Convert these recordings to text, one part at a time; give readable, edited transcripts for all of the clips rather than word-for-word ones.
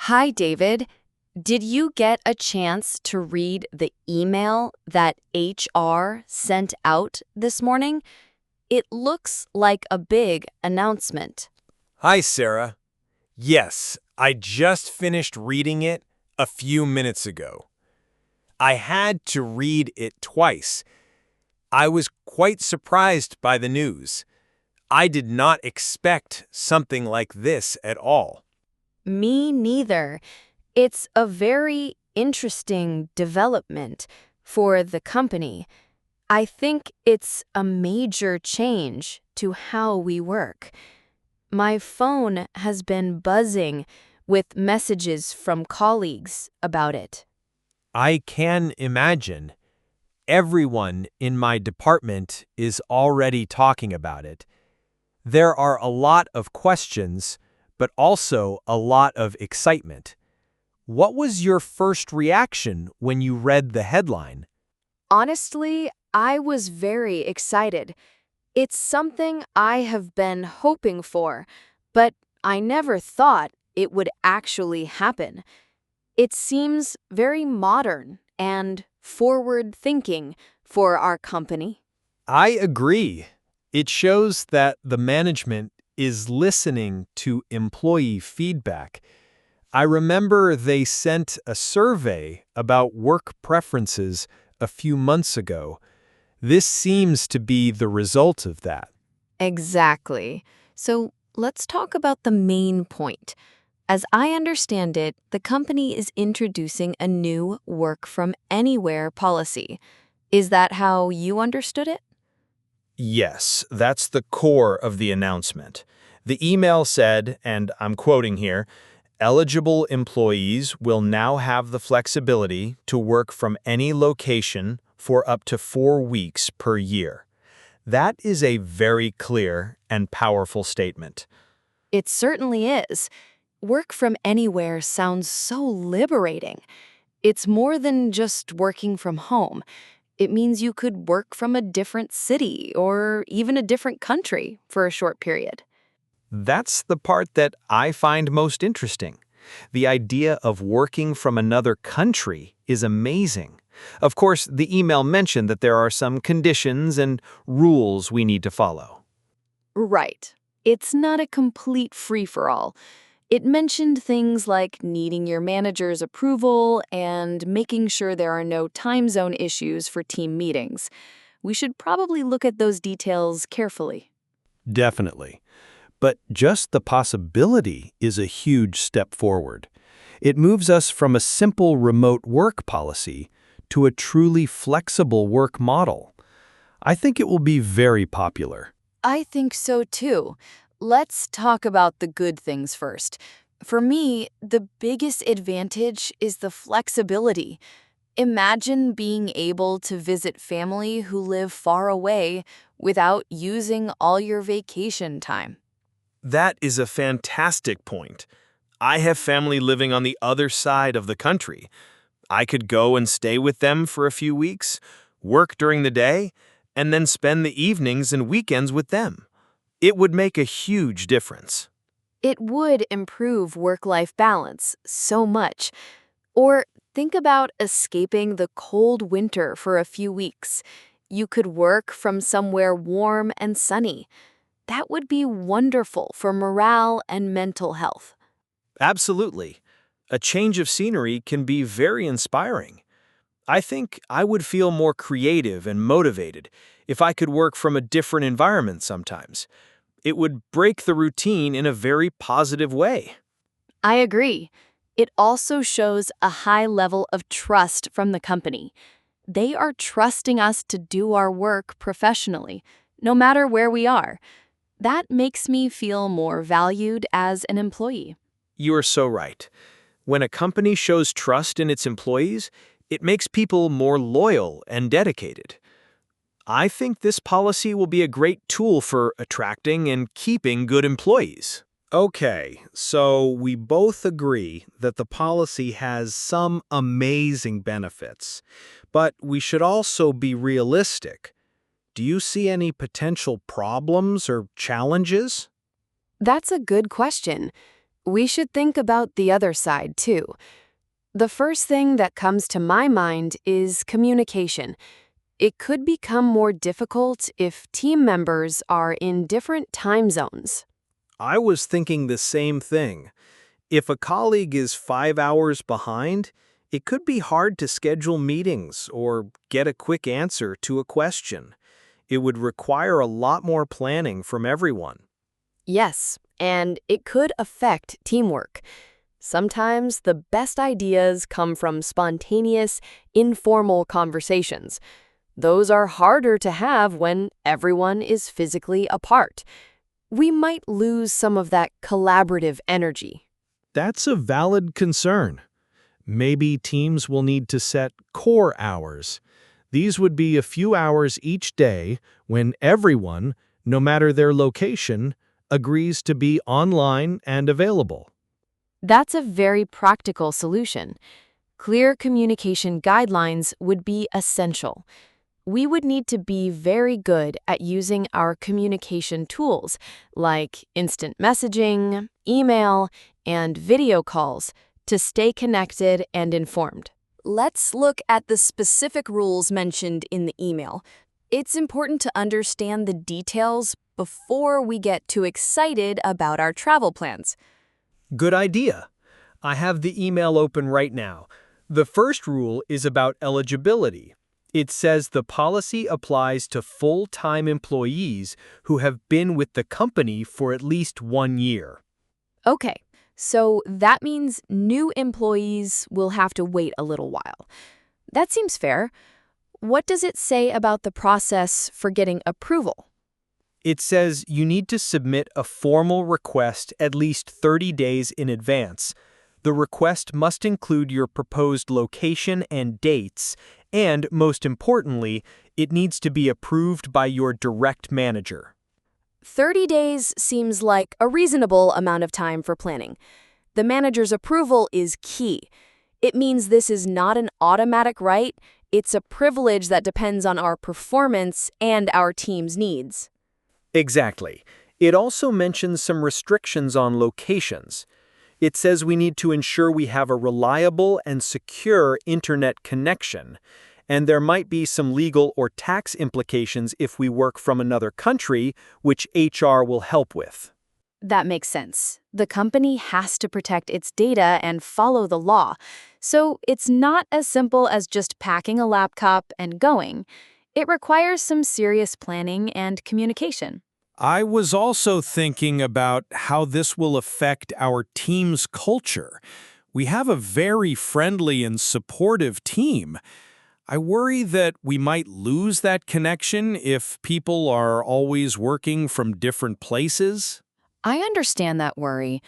Hi, David. Did you get a chance to read the email that HR sent out this morning? It looks like a big announcement. Hi, Sarah. Yes, I just finished reading it a few minutes ago. I had to read it twice. I was quite surprised by the news. I did not expect something like this at all. Me neither. It's a very interesting development for the company. I think it's a major change to how we work. My phone has been buzzing with messages from colleagues about it. I can imagine. Everyone in my department is already talking about it. There are a lot of questions, but also a lot of excitement. What was your first reaction when you read the headline? Honestly, I was very excited. It's something I have been hoping for, but I never thought it would actually happen. It seems very modern and forward-thinking for our company. I agree. It shows that the management is listening to employee feedback. I remember they sent a survey about work preferences a few months ago. This seems to be the result of that. Exactly. So let's talk about the main point. As I understand it, the company is introducing a new work from anywhere policy. Is that how you understood it? Yes, that's the core of the announcement. The email said, and I'm quoting here, eligible employees will now have the flexibility to work from any location for up to 4 weeks per year. That is a very clear and powerful statement. It certainly is. Work from anywhere sounds so liberating. It's more than just working from home. It means you could work from a different city or even a different country for a short period. That's the part that I find most interesting. The idea of working from another country is amazing. Of course, the email mentioned that there are some conditions and rules we need to follow. Right. It's not a complete free-for-all. It mentioned things like needing your manager's approval and making sure there are no time zone issues for team meetings. We should probably look at those details carefully. Definitely. But just the possibility is a huge step forward. It moves us from a simple remote work policy to a truly flexible work model. I think it will be very popular. I think so too. Let's talk about the good things first. For me, the biggest advantage is the flexibility. Imagine being able to visit family who live far away without using all your vacation time. That is a fantastic point. I have family living on the other side of the country. I could go and stay with them for a few weeks, work during the day, and then spend the evenings and weekends with them. It would make a huge difference. It would improve work-life balance so much. Or think about escaping the cold winter for a few weeks. You could work from somewhere warm and sunny. That would be wonderful for morale and mental health. Absolutely. A change of scenery can be very inspiring. I think I would feel more creative and motivated if I could work from a different environment sometimes. It would break the routine in a very positive way. I agree. It also shows a high level of trust from the company. They are trusting us to do our work professionally, no matter where we are. That makes me feel more valued as an employee. You are so right. When a company shows trust in its employees, it makes people more loyal and dedicated. I think this policy will be a great tool for attracting and keeping good employees. Okay, so we both agree that the policy has some amazing benefits, but we should also be realistic. Do you see any potential problems or challenges? That's a good question. We should think about the other side, too. The first thing that comes to my mind is communication. It could become more difficult if team members are in different time zones. I was thinking the same thing. If a colleague is 5 hours behind, it could be hard to schedule meetings or get a quick answer to a question. It would require a lot more planning from everyone. Yes, and it could affect teamwork. Sometimes the best ideas come from spontaneous, informal conversations. Those are harder to have when everyone is physically apart. We might lose some of that collaborative energy. That's a valid concern. Maybe teams will need to set core hours. These would be a few hours each day when everyone, no matter their location, agrees to be online and available. That's a very practical solution. Clear communication guidelines would be essential. We would need to be very good at using our communication tools like instant messaging, email, and video calls to stay connected and informed. Let's look at the specific rules mentioned in the email. It's important to understand the details before we get too excited about our travel plans. Good idea. I have the email open right now. The first rule is about eligibility. It says the policy applies to full-time employees who have been with the company for at least 1 year. Okay, so that means new employees will have to wait a little while. That seems fair. What does it say about the process for getting approval? It says you need to submit a formal request at least 30 days in advance. The request must include your proposed location and dates, and most importantly, it needs to be approved by your direct manager. 30 days seems like a reasonable amount of time for planning. The manager's approval is key. It means this is not an automatic right, it's a privilege that depends on our performance and our team's needs. Exactly. It also mentions some restrictions on locations. It says we need to ensure we have a reliable and secure internet connection, and there might be some legal or tax implications if we work from another country, which HR will help with. That makes sense. The company has to protect its data and follow the law, so it's not as simple as just packing a laptop and going. It requires some serious planning and communication. I was also thinking about how this will affect our team's culture. We have a very friendly and supportive team. I worry that we might lose that connection if people are always working from different places. I understand that worry.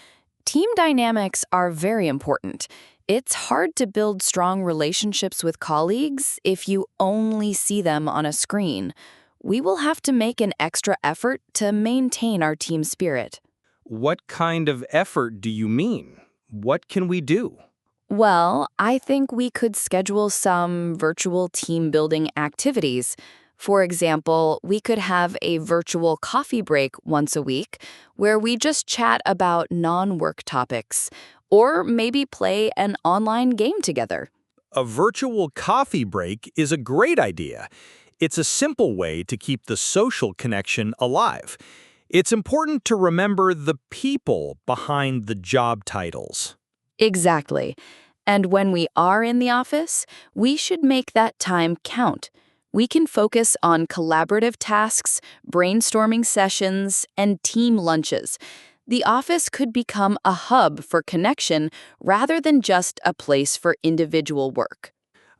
Team dynamics are very important. It's hard to build strong relationships with colleagues if you only see them on a screen. We will have to make an extra effort to maintain our team spirit. What kind of effort do you mean? What can we do? Well, I think we could schedule some virtual team building activities. For example, we could have a virtual coffee break once a week where we just chat about non-work topics, or maybe play an online game together. A virtual coffee break is a great idea. It's a simple way to keep the social connection alive. It's important to remember the people behind the job titles. Exactly. And when we are in the office, we should make that time count. We can focus on collaborative tasks, brainstorming sessions, and team lunches. The office could become a hub for connection rather than just a place for individual work.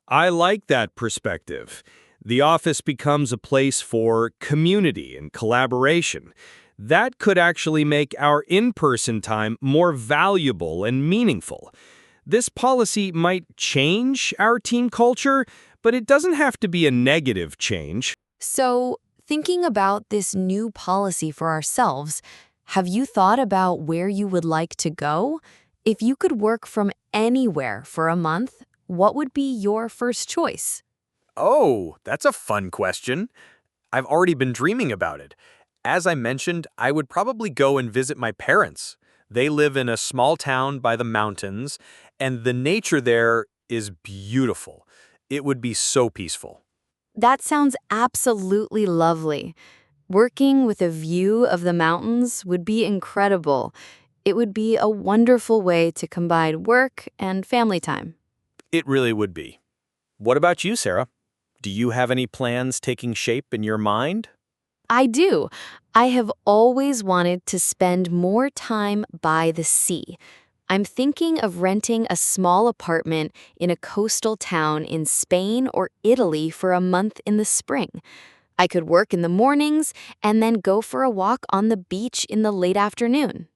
I like that perspective. The office becomes a place for community and collaboration. That could actually make our in-person time more valuable and meaningful. This policy might change our team culture, but it doesn't have to be a negative change. So, thinking about this new policy for ourselves, have you thought about where you would like to go? If you could work from anywhere for a month, what would be your first choice? Oh, that's a fun question. I've already been dreaming about it. As I mentioned, I would probably go and visit my parents. They live in a small town by the mountains, and the nature there is beautiful. It would be so peaceful. That sounds absolutely lovely. Working with a view of the mountains would be incredible. It would be a wonderful way to combine work and family time. It really would be. What about you, Sarah? Do you have any plans taking shape in your mind? I do. I have always wanted to spend more time by the sea. I'm thinking of renting a small apartment in a coastal town in Spain or Italy for a month in the spring. I could work in the mornings and then go for a walk on the beach in the late afternoon.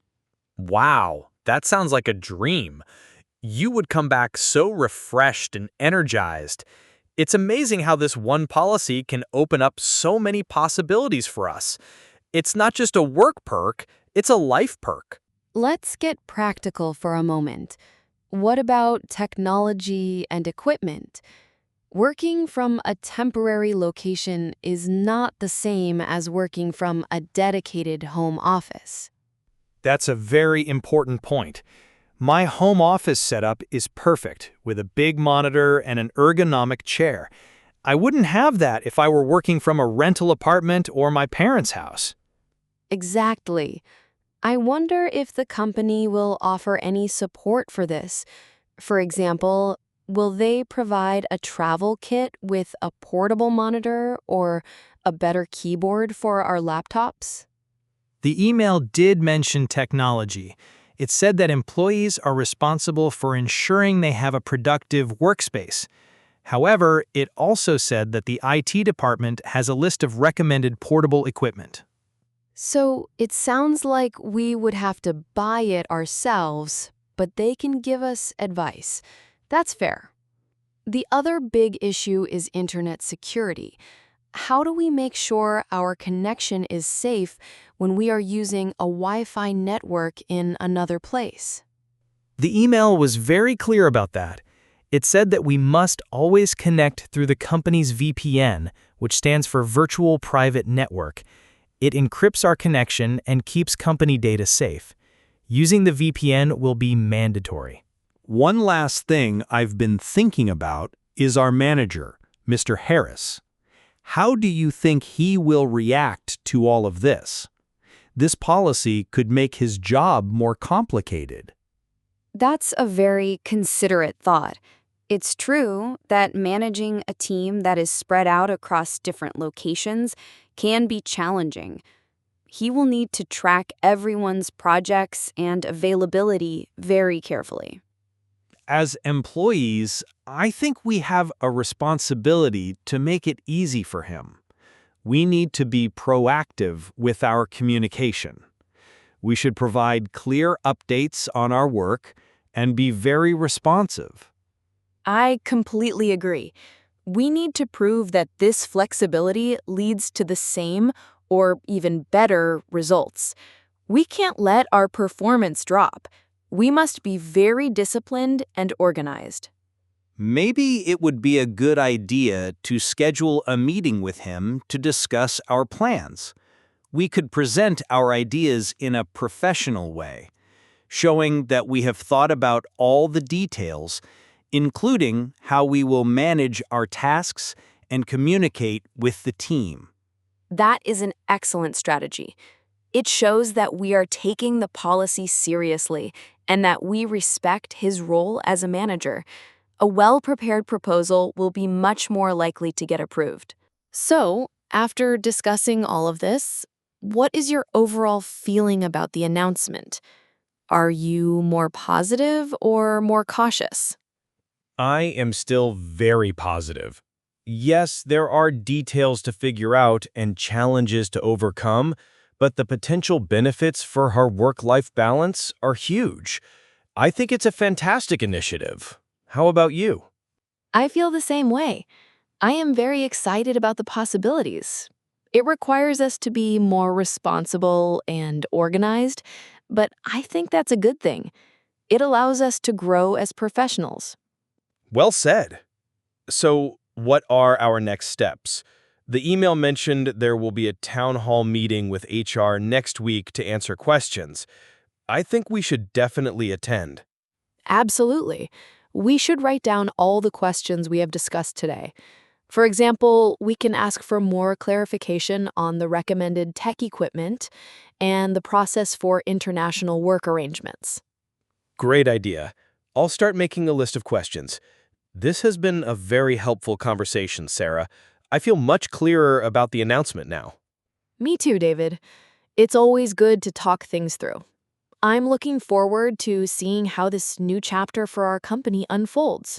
Wow, that sounds like a dream. You would come back so refreshed and energized. It's amazing how this one policy can open up so many possibilities for us. It's not just a work perk, it's a life perk. Let's get practical for a moment. What about technology and equipment? Working from a temporary location is not the same as working from a dedicated home office. That's a very important point. My home office setup is perfect, with a big monitor and an ergonomic chair. I wouldn't have that if I were working from a rental apartment or my parents' house. Exactly. I wonder if the company will offer any support for this. For example, will they provide a travel kit with a portable monitor or a better keyboard for our laptops? The email did mention technology. It said that employees are responsible for ensuring they have a productive workspace. However, it also said that the IT department has a list of recommended portable equipment. So it sounds like we would have to buy it ourselves, but they can give us advice. That's fair. The other big issue is internet security. How do we make sure our connection is safe when we are using a Wi-Fi network in another place? The email was very clear about that. It said that we must always connect through the company's VPN, which stands for Virtual Private Network. It encrypts our connection and keeps company data safe. Using the VPN will be mandatory. One last thing I've been thinking about is our manager, Mr. Harris. How do you think he will react to all of this? This policy could make his job more complicated. That's a very considerate thought. It's true that managing a team that is spread out across different locations can be challenging. He will need to track everyone's projects and availability very carefully. As employees, I think we have a responsibility to make it easy for him. We need to be proactive with our communication. We should provide clear updates on our work and be very responsive. I completely agree. We need to prove that this flexibility leads to the same or even better results. We can't let our performance drop. We must be very disciplined and organized. Maybe it would be a good idea to schedule a meeting with him to discuss our plans. We could present our ideas in a professional way, showing that we have thought about all the details, including how we will manage our tasks and communicate with the team. That is an excellent strategy. It shows that we are taking the policy seriously and that we respect his role as a manager. A well-prepared proposal will be much more likely to get approved. So, after discussing all of this, what is your overall feeling about the announcement? Are you more positive or more cautious? I am still very positive. Yes, there are details to figure out and challenges to overcome, but the potential benefits for our work-life balance are huge. I think it's a fantastic initiative. How about you? I feel the same way. I am very excited about the possibilities. It requires us to be more responsible and organized, but I think that's a good thing. It allows us to grow as professionals. Well said. So, what are our next steps? The email mentioned there will be a town hall meeting with HR next week to answer questions. I think we should definitely attend. Absolutely. We should write down all the questions we have discussed today. For example, we can ask for more clarification on the recommended tech equipment and the process for international work arrangements. Great idea. I'll start making a list of questions. This has been a very helpful conversation, Sarah. I feel much clearer about the announcement now. Me too, David. It's always good to talk things through. I'm looking forward to seeing how this new chapter for our company unfolds.